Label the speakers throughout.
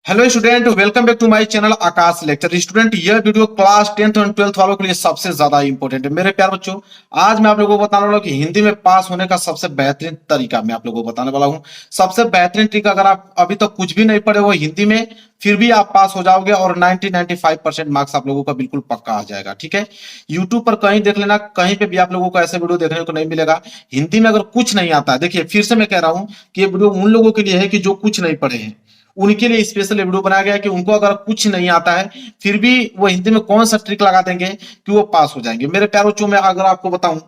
Speaker 1: Hello student, welcome back to my channel Akash lecture. Student, यह video class 10th और 12th वालों के लिए सबसे ज्यादा इंपॉर्टेंट है। मेरे प्यार बच्चों, आज मैं आप लोगों को बताने वाला हूं कि हिंदी में पास होने का सबसे बेहतरीन तरीका मैं आप लोगों को बताने वाला हूं। सबसे बेहतरीन ट्रिक, अगर आप अभी तक कुछ भी नहीं पढ़े हो हिंदी में, फिर भी आप पास हो जाओगे और 90-95% मार्क्स आप लोगों का बिल्कुल पक्का आ जाएगा। ठीक है, यूट्यूब पर कहीं देख लेना, कहीं पे भी आप लोगों को ऐसे वीडियो देखने को नहीं मिलेगा। हिंदी में अगर कुछ नहीं आता है, देखिए फिर से मैं कह रहा हूं कि ये वीडियो उन लोगों के लिए है कि जो कुछ नहीं पढ़े हैं, उनके लिए स्पेशल वीडियो बनाया गया है कि उनको अगर कुछ नहीं आता है फिर भी वो हिंदी में कौन सा ट्रिक लगा देंगे कि वो पास हो जाएंगे। मेरे प्यारों बच्चों, मैं अगर आपको बताऊं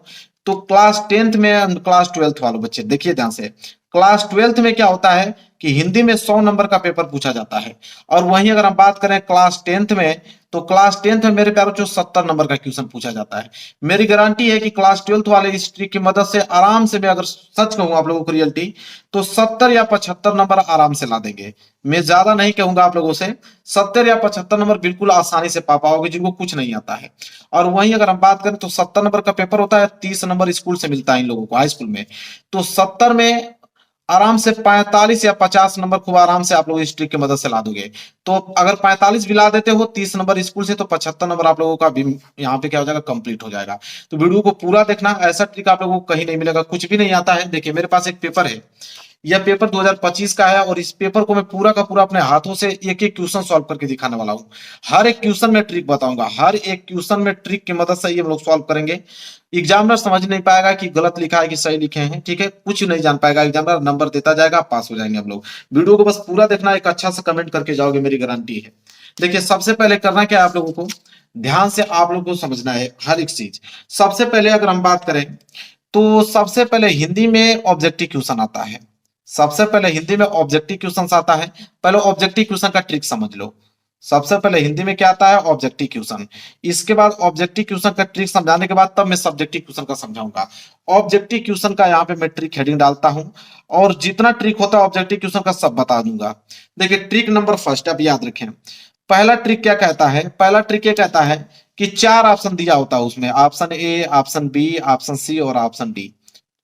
Speaker 1: तो क्लास 10th में, क्लास 12th वालों बच्चे देखिए ध्यान से, क्लास 12th में क्या होता है कि हिंदी में 100 नंबर का पेपर पूछा जाता है। और वहीं अगर हम बात करें क्लास 10th में, तो क्लास 10th में मेरे प्यारों बच्चों 70 नंबर का क्वेश्चन पूछा जाता है। मेरी गारंटी है कि क्लास 12th वाले इस ट्रिक की मदद से आराम से, मैं अगर सच कहूं आप लोगों को रियलिटी, तो 70 या 75 नंबर आराम से ला देंगे। मैं ज्यादा नहीं कहूंगा आप लोगों से, 70 या 75 नंबर बिल्कुल आसानी से पा पाओगे जिनको कुछ नहीं आता है। और वहीं अगर हम बात करें तो 70 नंबर का पेपर होता है, 30 नंबर स्कूल से मिलता है इन लोगों को हाई स्कूल में। तो 70 में आराम से 45 या 50 नंबर खूब आराम से आप लोग इस ट्रिक की मदद से ला दोगे। तो अगर 45 भी ला देते हो 30 नंबर स्कूल से, तो 75 नंबर आप लोगों का भी यहाँ पे क्या हो जाएगा, कंप्लीट हो जाएगा। तो वीडियो को पूरा देखना, ऐसा ट्रिक आप लोगों को कहीं नहीं मिलेगा। कुछ भी नहीं आता है, देखिए मेरे पास एक पेपर है, यह पेपर 2025 का है और इस पेपर को मैं पूरा का पूरा अपने हाथों से एक एक क्वेश्चन सॉल्व करके दिखाने वाला हूं। हर एक क्वेश्चन में ट्रिक बताऊंगा, हर एक क्वेश्चन में ट्रिक की मदद से ये हम लोग सॉल्व करेंगे। एग्जामिनर समझ नहीं पाएगा कि गलत लिखा है कि सही लिखे हैं, ठीक है, कुछ नहीं जान पाएगा। एग्जामिनर नंबर देता जाएगा, पास हो जाएंगे हम लोग। वीडियो को बस पूरा देखना, एक अच्छा सा कमेंट करके जाओगे, मेरी गारंटी है। देखिए सबसे पहले करना क्या है आप लोगों को, ध्यान से आप लोगों को समझना है हर एक चीज। सबसे पहले अगर हम बात करें तो सबसे पहले हिंदी में ऑब्जेक्टिव क्वेश्चन आता है। सबसे पहले हिंदी में ऑब्जेक्टिव क्वेश्चन आता है। पहले ऑब्जेक्टिव क्वेश्चन का ट्रिक समझ लो। सबसे पहले हिंदी में क्या आता है, ऑब्जेक्टिव क्वेश्चन। इसके बाद ऑब्जेक्टिव क्वेश्चन का ट्रिक समझाने के बाद तब मैं सब्जेक्टिव क्वेश्चन का समझाऊंगा। ऑब्जेक्टिव क्वेश्चन का यहाँ पे मैं ट्रिक हेडिंग डालता हूं और जितना ट्रिक होता है ऑब्जेक्टिव क्वेश्चन का सब बता दूंगा। देखिए ट्रिक नंबर फर्स्ट, अब याद रखें। पहला ट्रिक क्या कहता है, पहला ट्रिक ये कहता है कि चार ऑप्शन दिया होता है उसमें, option A, option B, option C और ऑप्शन डी।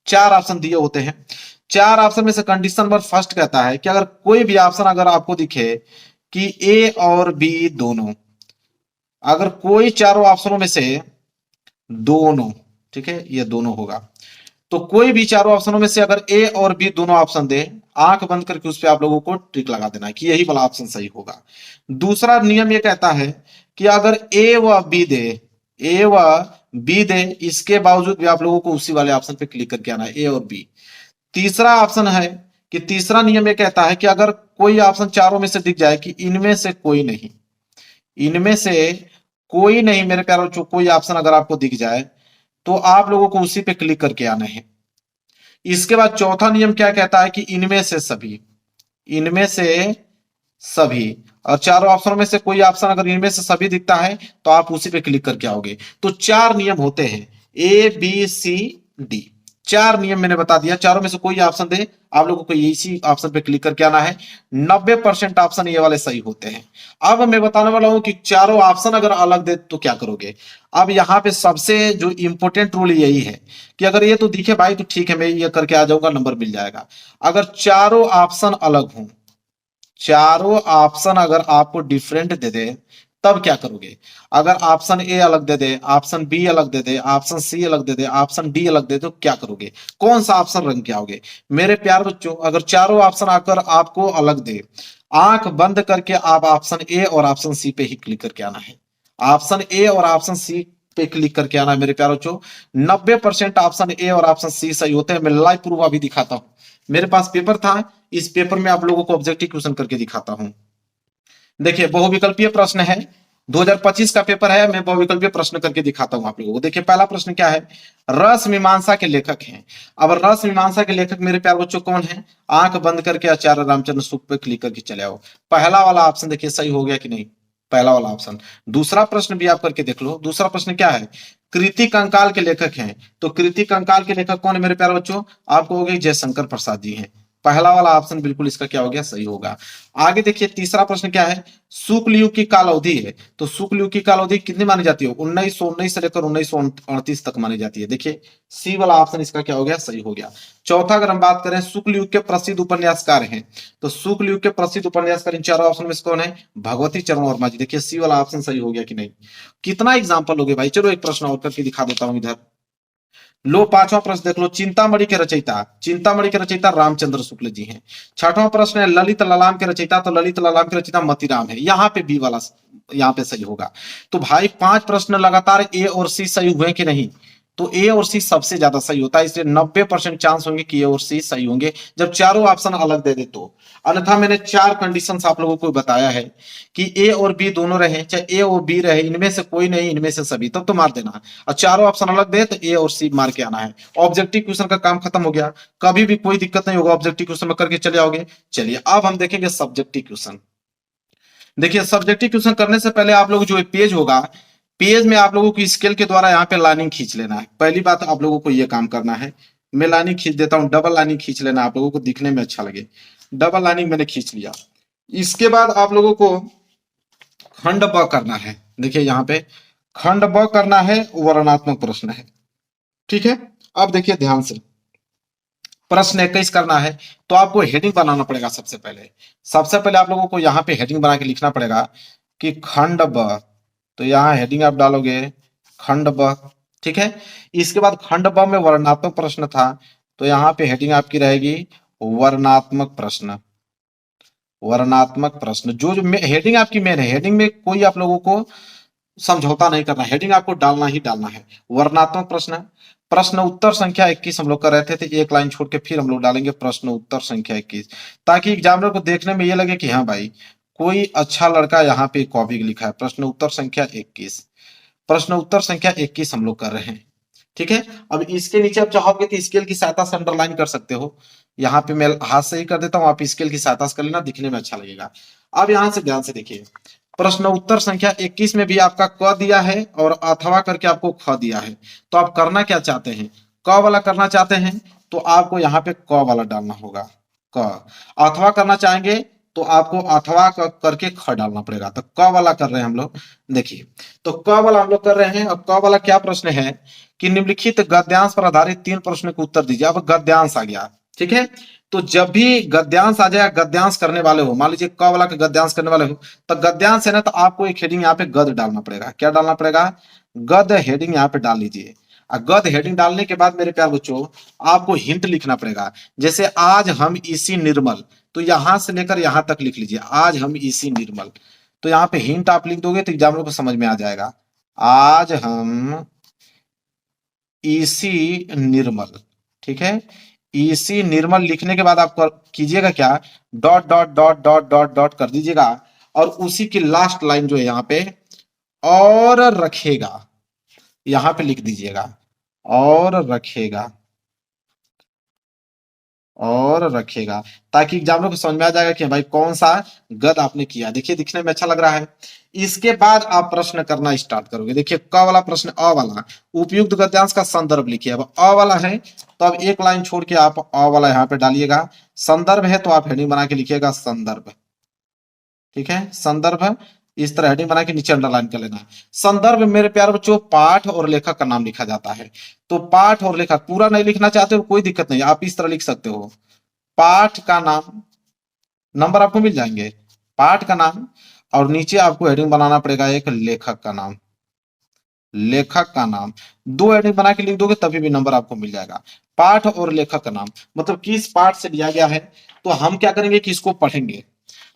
Speaker 1: चार ऑप्शन दिए होते हैं। चार ऑप्शन में से कंडीशन नंबर फर्स्ट कहता है कि अगर कोई भी ऑप्शन अगर आपको दिखे कि ए और बी दोनों, अगर कोई चारों ऑप्शनों में से दोनों, ठीक है, ये दोनों होगा, तो कोई भी चारों ऑप्शनों में से अगर ए और बी दोनों ऑप्शन दे, आंख बंद करके उस पर आप लोगों को ट्रिक लगा देना है कि यही वाला ऑप्शन सही होगा। दूसरा नियम ये कहता है कि अगर ए व बी दे, ए व बी दे, इसके बावजूद भी आप लोगों को उसी वाले ऑप्शन पे क्लिक करके आना है, ए और बी। तीसरा ऑप्शन है कि तीसरा नियम ये कहता है कि अगर कोई ऑप्शन चारों में से दिख जाए कि इनमें से कोई नहीं, इनमें से कोई नहीं मेरे प्यारे बच्चों, कोई ऑप्शन अगर आपको दिख जाए तो आप लोगों को उसी पे क्लिक करके आना है। इसके बाद चौथा नियम क्या कहता है कि इनमें से सभी, इनमें से सभी, और चारों ऑप्शनों में से कोई ऑप्शन अगर इनमें से सभी दिखता है तो आप उसी पे क्लिक करके आओगे। तो चार नियम होते हैं, ए बी सी डी। चार नियम मैंने बता दिया, चारों में से कोई ऑप्शन दे, आप लोगों को इसी ऑप्शन पे क्लिक करके आना है। 90% ऑप्शन ये वाले सही होते हैं। अब मैं बताने वाला हूं कि चारों ऑप्शन अगर अलग दे तो क्या करोगे। अब यहाँ पे सबसे जो इंपॉर्टेंट रूल यही है कि अगर ये तो दिखे भाई तो ठीक है, मैं ये करके आ जाऊंगा, नंबर मिल जाएगा। अगर चारों ऑप्शन अलग हों, चारों ऑप्शन अगर आपको डिफरेंट दे दे तब क्या करोगे। अगर ऑप्शन ए अलग दे दे, ऑप्शन बी अलग दे दे, ऑप्शन सी अलग दे दे, ऑप्शन डी अलग दे दे, तो क्या करोगे, कौन सा ऑप्शन रंग के आओगे। मेरे प्यार बच्चों, अगर चारों ऑप्शन आकर आपको अलग दे, आंख बंद करके आप ऑप्शन ए और ऑप्शन सी पे ही क्लिक करके आना है। ऑप्शन ए और ऑप्शन सी पे क्लिक करके आना है मेरे प्यार बच्चों। 90% ऑप्शन ए और ऑप्शन सी सही होते हैं। मैं लाइव प्रूफ अभी दिखाता हूं, मेरे पास पेपर था, इस पेपर में आप लोगों को ऑब्जेक्टिव क्वेश्चन करके दिखाता हूं। देखिए बहुविकल्पीय प्रश्न है, 2025 का पेपर है, मैं बहुविकल्पीय प्रश्न करके दिखाता हूं आप लोगों को। देखिए पहला प्रश्न क्या है, रस मीमांसा के लेखक हैं। अब रस मीमांसा के लेखक मेरे प्यार बच्चों कौन है, आंख बंद करके आचार्य रामचंद्र शुक्ल पे क्लिक करके चले आओ। पहला वाला ऑप्शन देखिए सही हो गया कि नहीं, पहला वाला ऑप्शन। दूसरा प्रश्न भी आप करके देख लो, दूसरा प्रश्न क्या है, कृति कंकाल के लेखक हैं। तो कृति कंकाल के लेखक कौन है मेरे प्यारे बच्चों, आपको हो गए जयशंकर प्रसाद जी हैं। पहला वाला ऑप्शन बिल्कुल इसका क्या हो गया, सही होगा। आगे देखिए तीसरा प्रश्न क्या है, शुक्ल युग की काल अवधि है, तो शुक्ल युग की काल अवधि कितनी मानी जाती है, 1919 से लेकर 1938 तक मानी जाती है। देखिए सी वाला ऑप्शन इसका क्या हो गया, सही हो गया। चौथा अगर हम बात करें शुक्ल युग के प्रसिद्ध उपन्यासकार हैं, तो शुक्ल युग के प्रसिद्ध उपन्यासकार इन चारों ऑप्शन में से कौन है, भगवती चरण वर्मा जी। देखिए सी वाला ऑप्शन सही हो गया कि नहीं। कितना एग्जाम्पल हो गए भाई, चलो एक प्रश्न और करके दिखा देता हूं इधर। लो पांचवा प्रश्न देख लो, चिंतामणि के रचयिता, चिंतामणि के रचयिता रामचंद्र शुक्ल जी हैं। छठवां प्रश्न है ललित ललाम के रचयिता, तो ललित ललाम के रचयिता मतीराम है। यहाँ पे बी वाला यहाँ पे सही होगा। तो भाई 5 प्रश्न लगातार ए और सी सही हुए कि नहीं, तो ए और सी सबसे ज्यादा सही होता है, इसलिए 90% चांस होंगे कि ए और सी सही होंगे जब चारों ऑप्शन अलग दे दे तो। अन्यथा मैंने 4 कंडीशंस आप लोगों को बताया है कि ए और बी दोनों रहे, चाहे ए और बी रहे, इनमें से कोई नहीं, इनमें से सभी, तब तो मार देना। और चारों ऑप्शन अलग दे तो ए और सी मार के आना है। ऑब्जेक्टिव क्वेश्चन का काम खत्म हो गया, कभी भी कोई दिक्कत नहीं होगा, ऑब्जेक्टिव क्वेश्चन में करके चले आओगे। चलिए अब हम देखेंगे सब्जेक्टिव क्वेश्चन। देखिए सब्जेक्टिव क्वेश्चन करने से पहले आप लोग जो पेज होगा, पेज में आप लोगों को स्केल के द्वारा यहाँ पे लाइनिंग खींच लेना है। पहली बात आप लोगों को ये काम करना है। मैं लाइनिंग खींच देता हूँ, डबल लाइनिंग खींच लेना, आप लोगों को दिखने में अच्छा लगे। डबल लाइनिंग मैंने खींच लिया। इसके बाद आप लोगों को खंड ब करना है। देखिए यहाँ पे खंड ब करना है, वर्णनात्मक प्रश्न है। ठीक है, अब देखिए ध्यान से, प्रश्न 21 करना है तो आपको हेडिंग बनाना पड़ेगा। सबसे पहले आप लोगों को यहाँ पे हेडिंग बना के लिखना पड़ेगा कि खंड ब, तो यहाँ हेडिंग आप डालोगे खंड ब। ठीक है, इसके बाद खंड ब में वर्णनात्मक प्रश्न था, तो यहाँ पे हेडिंग आपकी रहेगी वर्णनात्मक प्रश्न। वर्णनात्मक प्रश्न जो जो हेडिंग आपकी मेन है, हेडिंग में कोई आप लोगों को समझौता नहीं करना, हेडिंग आपको डालना ही डालना है। वर्णनात्मक प्रश्न, प्रश्न उत्तर संख्या 21 हम लोग कर रहे थे, तो एक लाइन छोड़ के फिर हम लोग डालेंगे प्रश्न उत्तर संख्या 21, ताकि एग्जामिनर को देखने में ये लगे कि हाँ भाई कोई अच्छा लड़का यहाँ पे कॉपी लिखा है। प्रश्न उत्तर संख्या 21, प्रश्न उत्तर संख्या 21 हम लोग कर रहे हैं। ठीक है, अब इसके नीचे आप चाहोगे तो स्केल की सहायता से अंडरलाइन कर सकते हो। यहाँ पे मैं हाथ से ही कर देता हूँ, आप स्केल की सहायता से कर लेना, दिखने में अच्छा लगेगा। अब यहाँ से ध्यान से देखिए, प्रश्न उत्तर संख्या 21 में भी आपका क दिया है और अथवा करके आपको ख दिया है। तो आप करना क्या चाहते हैं, क वाला करना चाहते हैं तो आपको यहाँ पे क वाला डालना होगा, क। अथवा करना चाहेंगे तो आपको अथवा करके ख डालना पड़ेगा। तो क वाला कर रहे हैं हम लोग। देखिए तो क वाला हम लोग कर रहे हैं। अब क वाला क्या प्रश्न है कि निम्नलिखित गद्यांश पर आधारित 3 प्रश्नों के उत्तर दीजिए। अब गद्यांश आ गया, ठीक है, तो जब भी गद्यांश आ जाए, गद्यांश करने वाले हो, मान लीजिए क वाला का गद्यांश करने वाले हो, तो गद्यांश है ना, तो आपको एक हेडिंग यहाँ पे गद डालना पड़ेगा। क्या डालना पड़ेगा, गद हेडिंग यहाँ पे डाल लीजिए। और गद हेडिंग डालने के बाद मेरे प्यार बच्चों आपको हिंट लिखना पड़ेगा। जैसे आज हम इसी निर्मल, तो यहां से लेकर यहां तक लिख लीजिए, आज हम इसी निर्मल। तो यहाँ पे हिंट आप लिख दोगे तो एग्जामिनर को समझ में आ जाएगा, आज हम इसी निर्मल। ठीक है, इसी निर्मल लिखने के बाद आप कीजिएगा क्या, dot dot dot dot dot dot कर दीजिएगा, और उसी की लास्ट लाइन जो है यहाँ पे और रखेगा, यहां पे लिख दीजिएगा और रखेगा, और रखेगा, ताकि एग्जामिनर को समझ में आ जाएगा कि भाई कौन सा गद आपने किया। देखिए दिखने में अच्छा लग रहा है। इसके बाद आप प्रश्न करना स्टार्ट करोगे। देखिए क वाला प्रश्न, अ वाला उपयुक्त गद्यांश का संदर्भ लिखिए। अब अ वाला है तो अब एक लाइन छोड़ के आप अ वाला यहाँ पे डालिएगा। संदर्भ है तो आप हेडिंग बना के लिखिएगा संदर्भ। ठीक है, संदर्भ इस तरह हेडिंग बना के नीचे अंडरलाइन कर लेना है। संदर्भ मेरे प्यारे बच्चों पाठ और लेखक का नाम लिखा जाता है। तो पाठ और लेखक पूरा नहीं लिखना चाहते हो कोई दिक्कत नहीं, आप इस तरह लिख सकते हो, पाठ का नाम, नंबर आपको मिल जाएंगे, पाठ का नाम, और नीचे आपको हेडिंग बनाना पड़ेगा एक लेखक का नाम। लेखक का नाम 2 हेडिंग बना के लिख दोगे तभी भी नंबर आपको मिल जाएगा। पाठ और लेखक का नाम मतलब किस पाठ से लिया गया है, तो हम क्या करेंगे कि इसको पढ़ेंगे।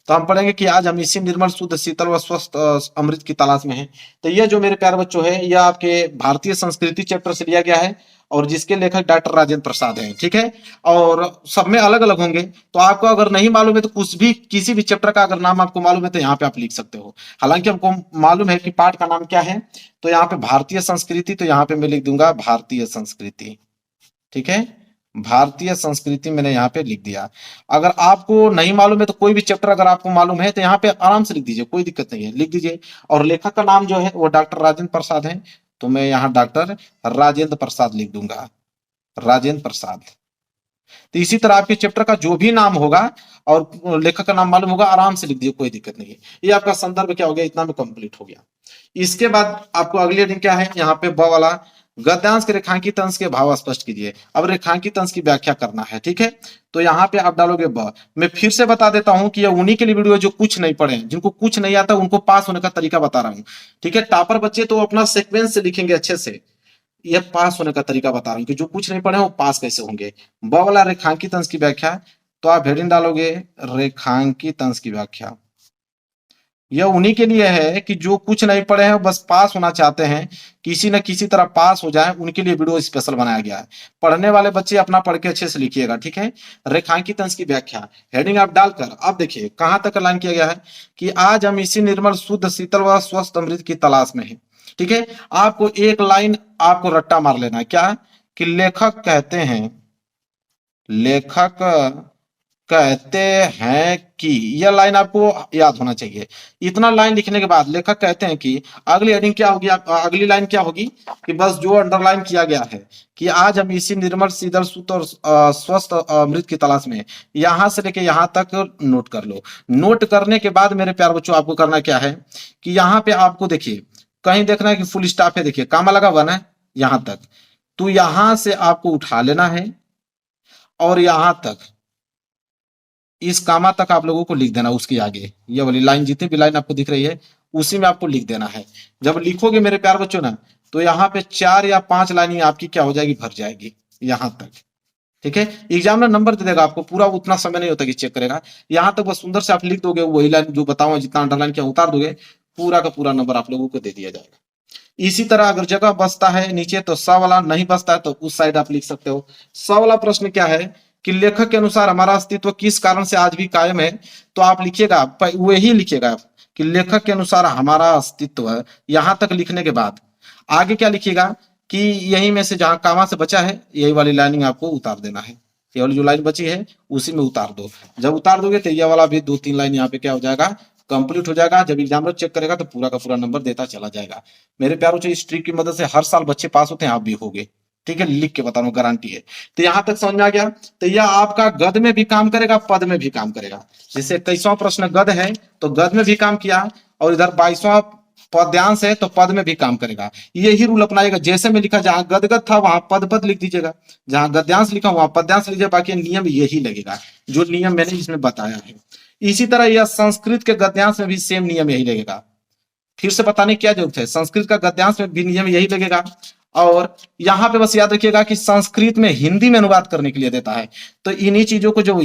Speaker 1: तो हम पढ़ेंगे कि आज हम इसी निर्मल शुद्ध शीतल व स्वस्थ अमृत की तलाश में हैं। तो यह जो मेरे प्यारे बच्चों है, यह आपके भारतीय संस्कृति चैप्टर से लिया गया है, और जिसके लेखक डॉक्टर राजेंद्र प्रसाद हैं। ठीक है, और सब में अलग अलग होंगे, तो आपको अगर नहीं मालूम है तो कुछ भी किसी भी चैप्टर का अगर नाम आपको मालूम है तो यहाँ पे आप लिख सकते हो। हालांकि हमको मालूम है कि पाठ का नाम क्या है, तो यहाँ पे भारतीय संस्कृति, तो यहाँ पे मैं लिख दूंगा भारतीय संस्कृति। ठीक है, भारतीय संस्कृति मैंने यहाँ पे लिख दिया। अगर आपको नहीं मालूम है तो कोई भी चैप्टर अगर आपको मालूम है तो यहाँ पे आराम से लिख दीजिए, कोई दिक्कत नहीं है, लिख दीजिए। और लेखक का नाम जो है वो डॉक्टर राजेंद्र प्रसाद है, तो मैं यहाँ डॉक्टर राजेंद्र प्रसाद लिख दूंगा, राजेंद्र प्रसाद। तो इसी तरह आपके चैप्टर का जो भी नाम होगा और लेखक का नाम मालूम होगा, आराम से लिख दिए, कोई दिक्कत नहीं है। ये आपका संदर्भ क्या हो गया, इतना में कंप्लीट हो गया। इसके बाद आपको अगली हेडिंग क्या है, यहाँ पे ब वाला, गद्यांश के रेखांकित अंश के भाव स्पष्ट कीजिए। अब रेखांकित अंश की व्याख्या करना है, ठीक है। तो यहाँ पे आप डालोगे ब। मैं फिर से बता देता हूं कि ये उन्हीं के लिए वीडियो जो कुछ नहीं पढ़े, जिनको कुछ नहीं आता उनको पास होने का तरीका बता रहा हूँ, ठीक है। टॉपर बच्चे तो अपना सीक्वेंस से लिखेंगे अच्छे से, ये पास होने का तरीका बता रहा हूँ कि जो कुछ नहीं पढ़े वो पास कैसे होंगे। ब वाला रेखांकित अंश की व्याख्या, तो आप हेडिंग डालोगे रेखांकित अंश की व्याख्या। यह उन्हीं के लिए है कि जो कुछ नहीं पढ़े हैं बस पास होना चाहते हैं, किसी न किसी तरह पास हो जाए, उनके लिए वीडियो स्पेशल बनाया गया है। पढ़ने वाले बच्चे अपना पढ़ के अच्छे से लिखिएगा, ठीक है। रेखांकित अंश की व्याख्या हेडिंग आप डालकर अब देखिए कहां तक लाइन किया गया है कि आज हम इसी निर्मल शुद्ध शीतल व स्वस्थ अमृत की तलाश में है, ठीक है। आपको एक लाइन आपको रट्टा मार लेना है, क्या कि लेखक कहते हैं, लेखक कहते हैं कि, यह लाइन आपको याद होना चाहिए। इतना लाइन लिखने के बाद लेखक कहते हैं कि अगली हेडिंग क्या होगी, अगली लाइन क्या होगी कि बस जो अंडरलाइन किया गया है कि आज हम इसी निर्मल शीतल शुद्ध और स्वस्थ अमृत की तलाश में, यहां से लेके यहां तक नोट कर लो। नोट करने के बाद मेरे प्यार बच्चों आपको करना क्या है कि यहाँ पे आपको देखिए कहीं देखना है कि फुल स्टॉप है, देखिए कामा लगा हुआ ना यहां तक, तो यहां से आपको उठा लेना है और यहां तक, इस कामा तक आप लोगों को लिख देना, उसके आगे ये वाली लाइन जितनी भी लाइन आपको दिख रही है उसी में आपको लिख देना है। जब लिखोगे मेरे प्यार बच्चों ना, तो यहाँ पे 4 या 5 लाइन आपकी क्या हो जाएगी, भर जाएगी यहां तक, ठीक है। एग्जामिनर नंबर दे देगा आपको, पूरा उतना समय नहीं होता कि चेक करेगा। यहां तक बस सुंदर से आप लिख दोगे, वही लाइन जो बताऊंगा जितना अंडरलाइन किया उतार दोगे, पूरा का पूरा नंबर आप लोगों को दे दिया जाएगा। इसी तरह अगर जगह बचता है नीचे तो स वाला, नहीं बचता है तो उस साइड आप लिख सकते हो। स वाला प्रश्न क्या है कि लेखक के अनुसार हमारा अस्तित्व किस कारण से आज भी कायम है, तो आप लिखिएगा वही लिखिएगा कि लेखक के अनुसार हमारा अस्तित्व है। यहां तक लिखने के बाद आगे क्या लिखिएगा कि यही में से जहां कामा से बचा है यही वाली लाइनिंग आपको उतार देना है, ये वाली जो लाइन बची है उसी में उतार दो। जब उतार दोगे तो ये वाला भी 2-3 लाइन यहाँ पे क्या हो जाएगा, कंप्लीट हो जाएगा। जब एग्जामिनर चेक करेगा तो पूरा का पूरा नंबर देता चला जाएगा। मेरे प्यारों से इस ट्रिक की मदद से हर साल बच्चे पास होते हैं, आप भी होगे, ठीक है। लिख के बता रहा हूं, गारंटी है। तो यहां तक समझ में आ गया। तो यह आपका गद में भी काम करेगा, पद में भी काम करेगा। जैसे 21वां प्रश्न गद है तो गद में भी काम किया, और इधर 22वां पद्यांश है तो पद में भी काम करेगा। यही रूल अपनाएगा, जैसे में लिखा जहां गदगद था वहां पद पद लिख दीजिएगा, जहां गद्यांश लिखा वहां पद्यांश लीजिए, बाकी नियम यही लगेगा जो नियम मैंने इसमें बताया है। इसी तरह यह संस्कृत के गद्यांश में भी सेम नियम यही लगेगा। फिर से बताने की क्या जरूरत है, संस्कृत का गद्यांश में भी नियम यही लगेगा। और यहाँ पे बस याद रखिएगा कि संस्कृत में हिंदी में अनुवाद करने के लिए देता है, तो इन्हीं चीजों को जो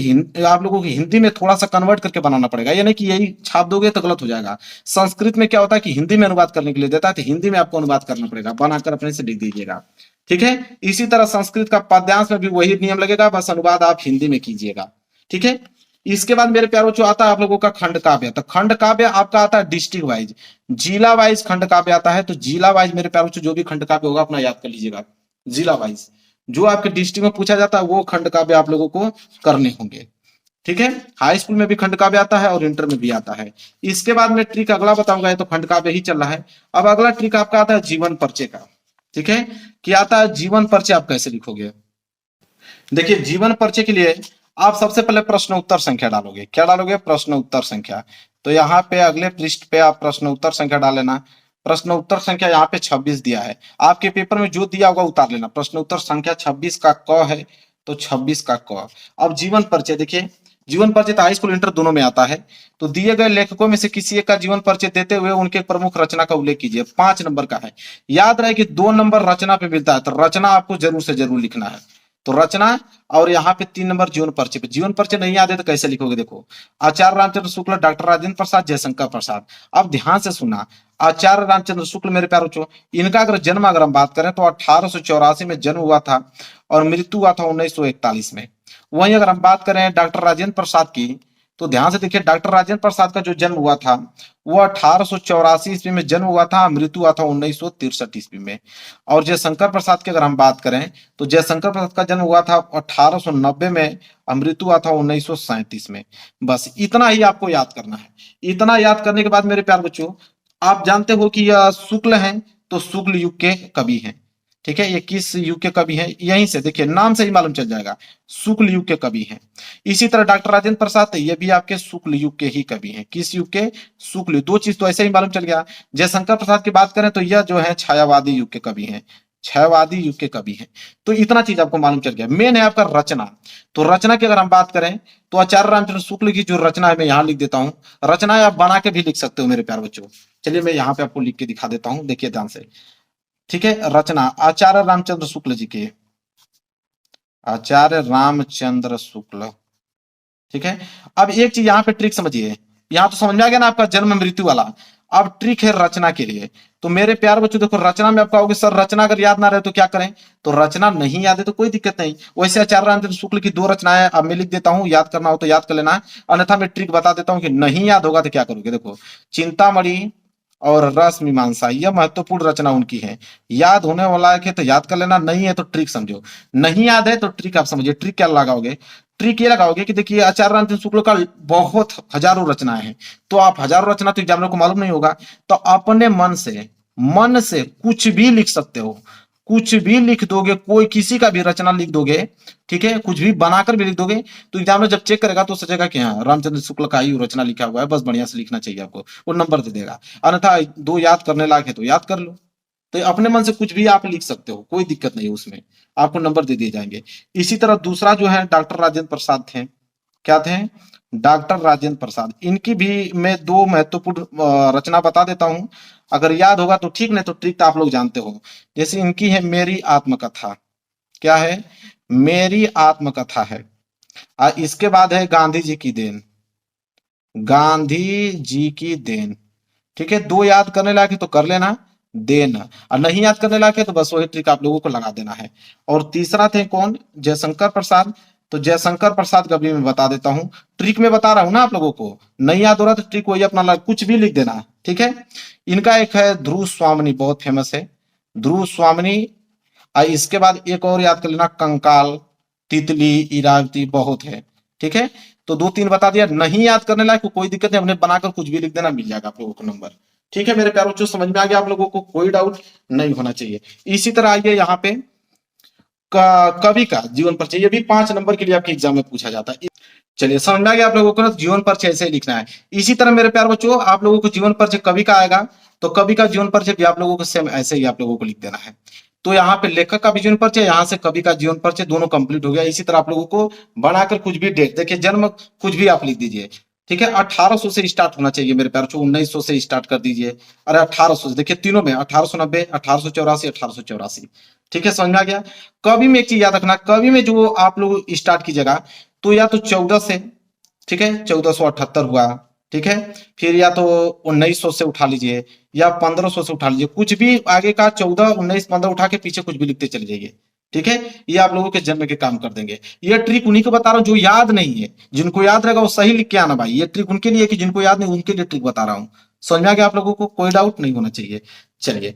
Speaker 1: आप लोगों को हिंदी में थोड़ा सा कन्वर्ट करके बनाना पड़ेगा, यानी कि यही छाप दोगे तो गलत हो जाएगा। संस्कृत में क्या होता है कि हिंदी में अनुवाद करने के लिए देता है, तो हिंदी में आपको अनुवाद करना पड़ेगा, बनाकर अपने से लिख दीजिएगा, ठीक है। इसी तरह संस्कृत का पद्यांश में भी वही नियम लगेगा, बस अनुवाद आप हिंदी में कीजिएगा, ठीक है। इसके बाद मेरे प्यारों जो आता है आप लोगों का खंड काव्य, तो खंड काव्य आपका आता है डिस्ट्रिक्ट वाइज, जिला वाइज खंड काव्य आता है। तो जिला वाइज मेरे प्यारों जो भी खंड काव्य होगा अपना याद कर लीजिएगा, जिला वाइज जो आपके डिस्ट्रिक्ट में पूछा जाता है वो खंड काव्य आप लोगों को करने होंगे, ठीक है। हाई स्कूल में भी खंड काव्य आता है और इंटर में भी आता है। इसके बाद में ट्रिक अगला बताऊंगा, तो खंड काव्य ही चल रहा है। अब अगला ट्रिक आपका आता है जीवन परिचय का, ठीक है। क्या आता है जीवन परिचय, आप कैसे लिखोगे, देखिए जीवन परिचय के लिए आप सबसे पहले प्रश्न उत्तर संख्या डालोगे। क्या डालोगे, प्रश्न उत्तर संख्या। तो यहाँ पे अगले पृष्ठ पे आप प्रश्न उत्तर संख्या डाल लेना। प्रश्न उत्तर संख्या यहाँ पे 26 दिया है, आपके पेपर में जो दिया होगा उतार लेना। प्रश्न उत्तर संख्या 26 का क है तो 26 का क। अब जीवन परिचय देखिए, जीवन परिचय तो हाई स्कूल इंटर दोनों में आता है। तो दिए गए लेखकों में से किसी एक का जीवन परिचय देते हुए उनके प्रमुख रचना का उल्लेख कीजिए। 5 नंबर का है, याद रहे कि 2 नंबर रचना पे मिलता है, तो रचना आपको जरूर से जरूर लिखना है। तो रचना और यहाँ पे 3 नंबर जीवन परिचय पे। जीवन परिचय नहीं याद है तो कैसे लिखोगे, देखो आचार्य रामचंद्र शुक्ल, डॉक्टर राजेंद्र प्रसाद, जयशंकर प्रसाद। अब ध्यान से सुनना, आचार्य रामचंद्र शुक्ल मेरे प्यारे बच्चों, इनका अगर जन्म अगर हम बात करें तो 1884 में जन्म हुआ था और मृत्यु हुआ था 1941 में। वहीं अगर हम बात करें डॉक्टर राजेंद्र प्रसाद की, तो ध्यान से देखिए डॉक्टर राजेंद्र प्रसाद का जो जन्म हुआ था वो 1884 ईस्वी में जन्म हुआ था, मृत्यु हुआ था 1963 ईस्वी में। और जयशंकर प्रसाद की अगर हम बात करें तो जयशंकर प्रसाद का जन्म हुआ था 1890 में, मृत्यु हुआ था 1937 में। बस इतना ही आपको याद करना है। इतना याद करने के बाद मेरे प्यारे बच्चों, आप जानते हो कि यह शुक्ल हैं तो शुक्ल युग के कवि हैं, ठीक है, ये किस युग के कवि हैं, यहीं से देखिए नाम से ही मालूम चल जाएगा, शुक्ल युग के कवि हैं। इसी तरह डॉक्टर राजेंद्र प्रसाद ये भी आपके शुक्ल युग के ही कवि हैं। किस युग के? शुक्ल युग। दो चीज तो ऐसे ही मालूम चल गया। जयशंकर प्रसाद की बात करें तो यह जो है छायावादी युग के कवि हैं, छायावादी युग के कवि हैं। तो इतना चीज आपको मालूम चल गया। मेन है आपका रचना। तो रचना की अगर हम बात करें तो आचार्य रामचंद्र शुक्ल की जो रचना है मैं यहाँ लिख देता हूँ। रचना आप बना के भी लिख सकते हो मेरे प्यारे बच्चों। चलिए मैं यहाँ पे आपको लिख के दिखा देता हूँ, देखिए ध्यान से। ठीक है, रचना आचार्य रामचंद्र शुक्ल जी के, आचार्य रामचंद्र शुक्ल। ठीक है, अब एक चीज यहाँ पे ट्रिक समझिए। यहाँ तो समझ में आ गया ना आपका जन्म मृत्यु वाला। अब ट्रिक है रचना के लिए। तो मेरे प्यारे बच्चों देखो, रचना में आप कहोगे सर रचना अगर याद ना रहे तो क्या करें? तो रचना नहीं याद है तो कोई दिक्कत नहीं। वैसे आचार्य रामचंद्र शुक्ल की दो रचनाएं अब मैं लिख देता हूं, याद करना हो तो याद कर लेना, अन्यथा मैं ट्रिक बता देता हूं कि नहीं याद होगा तो क्या करोगे। देखो, चिंतामणि और रस मीमांसा, यह महत्वपूर्ण रचना उनकी है। याद होने वाला है तो याद कर लेना, नहीं है तो ट्रिक समझो। नहीं याद है तो ट्रिक आप समझिए। ट्रिक क्या लगाओगे? ट्रिक ये लगाओगे कि देखिए आचार्य रामचंद्र शुक्ल का बहुत हजारों रचनाएं हैं। तो आप हजारों रचना तो एग्जामिनर को मालूम नहीं होगा, तो अपने मन से कुछ भी लिख सकते हो। कुछ भी लिख दोगे, कोई किसी का भी रचना लिख दोगे, ठीक है, कुछ भी बनाकर भी लिख दोगे, तो एग्जामिनर जब चेक करेगा तो सोचेगा कि हाँ रामचंद्र शुक्ल का ही रचना लिखा हुआ है, बस बढ़िया से लिखना चाहिए आपको, वो नंबर दे देगा। अन्यथा दो याद करने लायक है तो याद कर लो। तो अपने मन से कुछ भी आप लिख सकते हो, कोई दिक्कत नहीं है उसमें, आपको नंबर दे दिए जाएंगे। इसी तरह दूसरा जो है डॉक्टर राजेंद्र प्रसाद थे। क्या थे? डॉक्टर राजेंद्र प्रसाद। इनकी भी मैं दो महत्वपूर्ण रचना बता देता हूं, अगर याद होगा तो ठीक, नहीं तो ट्रिक तो आप लोग जानते हो। जैसे इनकी है मेरी आत्मकथा। क्या है? मेरी आत्मकथा है। इसके बाद है गांधी जी की देन, गांधी जी की देन। ठीक है, दो याद करने लायक है तो कर लेना, देन। और नहीं याद करने लायक है तो बस वही ट्रिक आप लोगों को लगा देना है। और तीसरा थे कौन? जयशंकर प्रसाद। तो जयशंकर प्रसाद का भी मैं बता देता हूं, ट्रिक में बता रहा हूं ना आप लोगों को। नहीं याद हो रहा तो ट्रिक वही अपना कुछ भी लिख देना। ठीक है, इनका एक है ध्रुव स्वामिनी, बहुत फेमस है ध्रुव स्वामिनी। और इसके बाद एक और याद कर लेना, कंकाल, तितली, इरावती, बहुत है। ठीक है, तो दो तीन बता दिया। नहीं याद करने लायक तो कोई दिक्कत नहीं, हमने बनाकर कुछ भी लिख देना, मिल जाएगा आप लोगों को नंबर। ठीक है मेरे प्यारे बच्चों, समझ में आ गया आप लोगों को, कोई डाउट नहीं होना चाहिए। इसी तरह आइए यहाँ पे कवि का जीवन परिचय, ये भी 5 नंबर के लिए आपके एग्जाम में पूछा जाता है। चलिए समझ में आ गया आप लोगों को ना, जीवन परिचय ऐसे ही लिखना है। इसी तरह मेरे प्यारे बच्चों आप लोगों को जीवन परिचय कवि का आएगा, तो कवि का जीवन परिचय भी आप लोगों को सेम ऐसे ही आप लोगों को लिख देना है। तो यहाँ पे लेखक का भी जीवन परिचय, यहाँ से कवि का जीवन परिचय, दोनों कंप्लीट हो गया। इसी तरह आप लोगों को बनाकर कुछ भी डेट, देखिए जन्म कुछ भी आप लिख दीजिए। ठीक है, 1800 से स्टार्ट होना चाहिए मेरे प्यारे बच्चों, 1900 से स्टार्ट कर दीजिए। अरे 1800 से, देखिए तीनों में 1890, 1884, 1884। ठीक है, समझ में आ गया। कवि में एक चीज याद रखना, कवि में जो आप लोग स्टार्ट कीजिएगा तो या तो 14 से, ठीक है 1478 हुआ, ठीक है, फिर या तो 1900 से उठा लीजिए या 1500 से उठा लीजिए, कुछ भी आगे का 14, 19, 15 उठा के पीछे कुछ भी लिखते चले जाइए। ठीक है, ये आप लोगों के जन्म के काम कर देंगे। ये ट्रिक उन्हीं को बता रहा हूँ जो याद नहीं है, जिनको याद रहेगा वो सही लिख के आना भाई। ये ट्रिक उनके लिए कि जिनको याद नहीं, उनके लिए ट्रिक बता रहा हूँ। समझ में आ गया आप लोगों को, कोई डाउट नहीं होना चाहिए। चलिए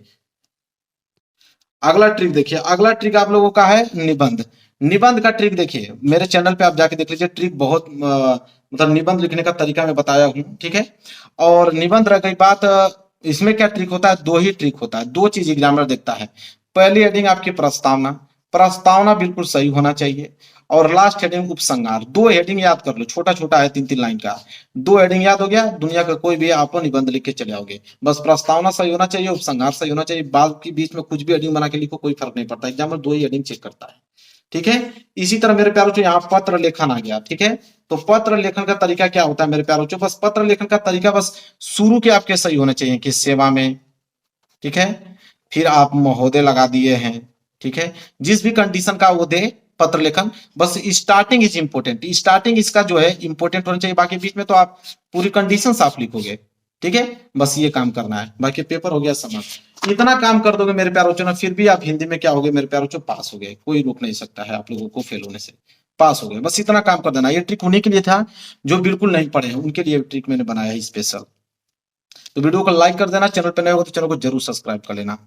Speaker 1: अगला ट्रिक देखिए, अगला ट्रिक आप लोगों का है निबंध। निबंध का ट्रिक देखिए, मेरे चैनल पे आप जाके देख लीजिए, ट्रिक बहुत मतलब निबंध लिखने का तरीका मैं बताया हूँ। ठीक है, और निबंध रह गई बात, इसमें क्या ट्रिक होता है? दो ही ट्रिक होता है, दो चीज एग्जामिनर देखता है। पहली हेडिंग आपकी प्रस्तावना, प्रस्तावना बिल्कुल सही होना चाहिए। और लास्ट हेडिंग उपसंहार। दो हेडिंग याद कर लो, छोटा छोटा है 3-3 लाइन का। दो हेडिंग याद हो गया, दुनिया का कोई भी आप निबंध लिख के चले आओगे। बस प्रस्तावना सही होना चाहिए, उपसंहार सही होना चाहिए, बाद की बीच में कुछ भी हेडिंग बना के लिखो, कोई फर्क नहीं पड़ता, एग्जामिनर दो ही हेडिंग चेक करता है। ठीक है, इसी तरह मेरे प्यारों यहाँ पत्र लेखन आ गया। ठीक है, तो पत्र लेखन का तरीका क्या होता है मेरे प्यारों? बस पत्र लेखन का तरीका बस शुरू के आपके सही होने चाहिए कि सेवा में, ठीक है, फिर आप महोदय लगा दिए हैं। ठीक है, जिस भी कंडीशन का वो दे पत्र लेखन, बस स्टार्टिंग इज इंपॉर्टेंट, स्टार्टिंग इसका जो है इंपॉर्टेंट होना चाहिए, बाकी बीच में तो आप पूरी कंडीशन आप लिखोगे। ठीक है, बस ये काम करना है, बाकी पेपर हो गया समाप्त। इतना काम कर दोगे मेरे प्यारे बच्चों ना, फिर भी आप हिंदी में क्या हो गए मेरे प्यारे बच्चों? पास हो गए, कोई रोक नहीं सकता है आप लोगों को फेल होने से, पास हो गए। बस इतना काम कर देना। ये ट्रिक उन्हीं के लिए था जो बिल्कुल नहीं पढ़े हैं, उनके लिए ट्रिक मैंने बनाया है स्पेशल। तो वीडियो को लाइक कर देना, चैनल पर नए हो तो चैनल को जरूर सब्सक्राइब कर लेना।